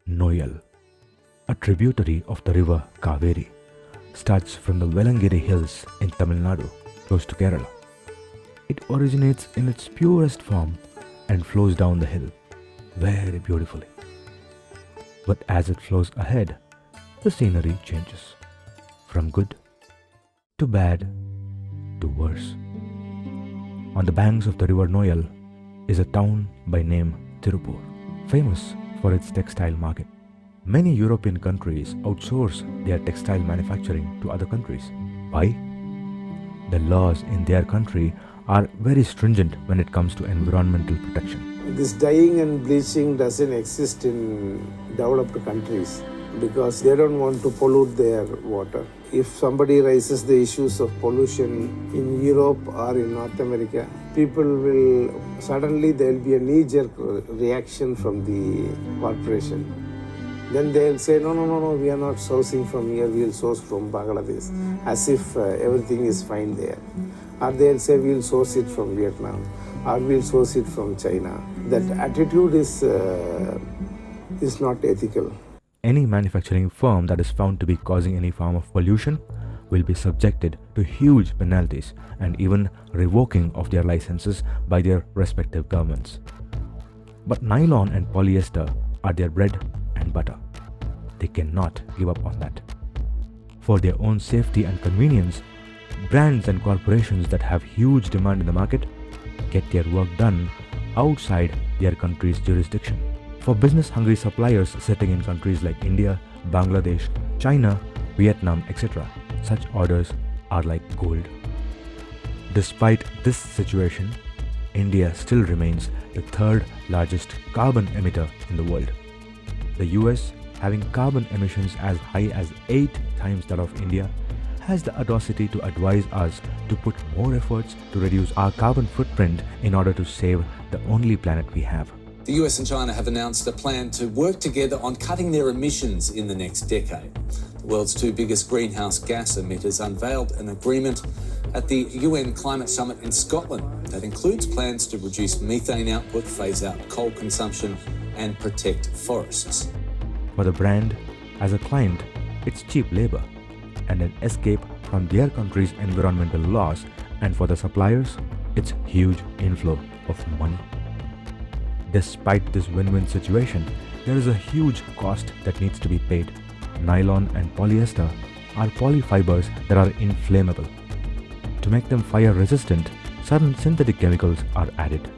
Noyyal, a tributary of the river Kaveri, starts from the Velangiri hills in Tamil Nadu, close to Kerala. It originates in its purest form and flows down the hill very beautifully. But as it flows ahead, the scenery changes from good to bad to worse. On the banks of the river Noyyal is a town by name Tirupur, famous for its textile market. Many European countries outsource their textile manufacturing to other countries. Why? The laws in their country are very stringent when it comes to environmental protection. This dyeing and bleaching doesn't exist in developed countries because they don't want to pollute their water. If somebody raises the issues of pollution in Europe or in North America, people will suddenly there will be a knee-jerk reaction from the corporation. Then they'll say, no, we are not sourcing from here, we'll source from Bangladesh, as if everything is fine there. Or they'll say, we'll source it from Vietnam, or we'll source it from China. That attitude is not ethical. Any manufacturing firm that is found to be causing any form of pollution will be subjected to huge penalties and even revoking of their licenses by their respective governments. But nylon and polyester are their bread and butter. They cannot give up on that. For their own safety and convenience, brands and corporations that have huge demand in the market get their work done outside their country's jurisdiction. For business-hungry suppliers sitting in countries like India, Bangladesh, China, Vietnam, etc., such orders are like gold. Despite this situation, India still remains the third largest carbon emitter in the world. The US, having carbon emissions as high as 8 times that of India, has the audacity to advise us to put more efforts to reduce our carbon footprint in order to save the only planet we have. The US and China have announced a plan to work together on cutting their emissions in the next decade. The world's two biggest greenhouse gas emitters unveiled an agreement at the UN Climate Summit in Scotland that includes plans to reduce methane output, phase out coal consumption, and protect forests. For the brand, as a client, it's cheap labor and an escape from their country's environmental laws, and for the suppliers, it's huge inflow of money. Despite this win-win situation, there is a huge cost that needs to be paid. Nylon and polyester are polyfibers that are inflammable. To make them fire-resistant, certain synthetic chemicals are added.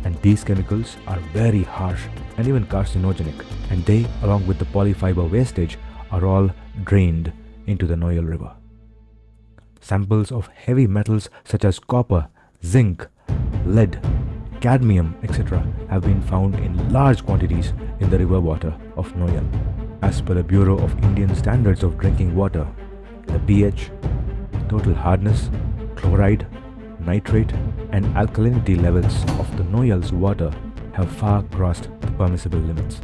And these chemicals are very harsh and even carcinogenic, and they, along with the polyfiber wastage, are all drained into the Noyyal River. Samples of heavy metals such as copper, zinc, lead, cadmium, etc. have been found in large quantities in the river water of Noyyal. As per the Bureau of Indian Standards of Drinking Water, the pH, total hardness, chloride, nitrate and alkalinity levels of the Noyyal's water have far crossed the permissible limits.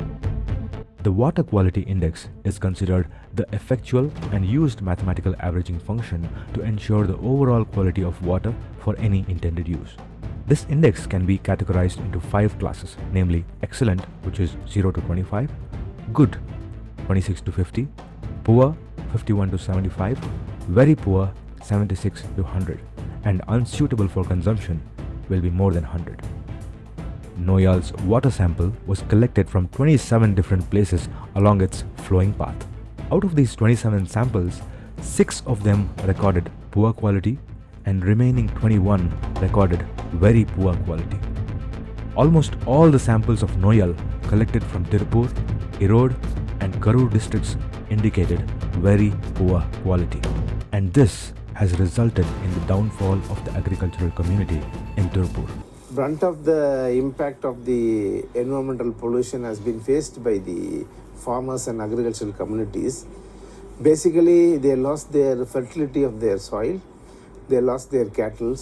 The Water Quality Index is considered the effectual and used mathematical averaging function to ensure the overall quality of water for any intended use. This index can be categorized into 5 classes, namely excellent, which is 0 to 25, good, 26 to 50, poor, 51 to 75, very poor, 76 to 100, and unsuitable for consumption will be more than 100. Noyyal's water sample was collected from 27 different places along its flowing path. Out of these 27 samples, 6 of them recorded poor quality and remaining 21 recorded very poor quality. Almost all the samples of Noyyal collected from Tirupur, Erode and Karur districts indicated very poor quality. And this has resulted in the downfall of the agricultural community in Tirupur. Brunt of the impact of the environmental pollution has been faced by the farmers and agricultural communities. Basically, they lost their fertility of their soil, they lost their cattle,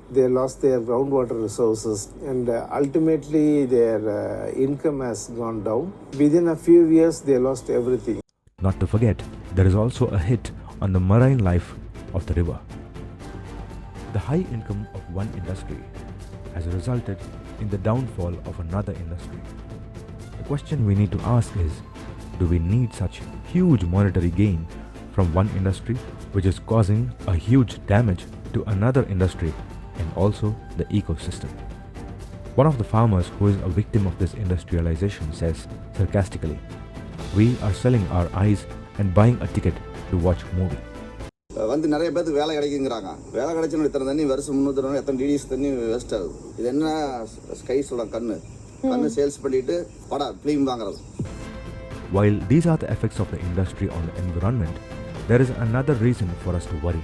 they lost their groundwater resources, and ultimately their income has gone down. Within a few years, they lost everything. Not to forget, there is also a hit on the marine life of the river. The high income of one industry has resulted in the downfall of another industry. The question we need to ask is, do we need such huge monetary gain from one industry which is causing a huge damage to another industry and also the ecosystem? One of the farmers who is a victim of this industrialization says sarcastically, "We are selling our eyes and buying a ticket to watch movie." வந்து நிறைய பேருக்கு வேலை கிடைக்குங்கிறாங்க. வேலை கிடைச்சுன்னு இத்தனை தண்ணி வருஷம் 300 எத்தனை TDS தண்ணி வேஸ்ட் ஆகுது. இது என்ன ஸ்கை சொல்கிறாங்க, கண்ணு சேல்ஸ் பண்ணிட்டு படம் ஃபிலிம் வாங்குறது. While these are the effects of the industry on the environment, there is another reason for us to worry.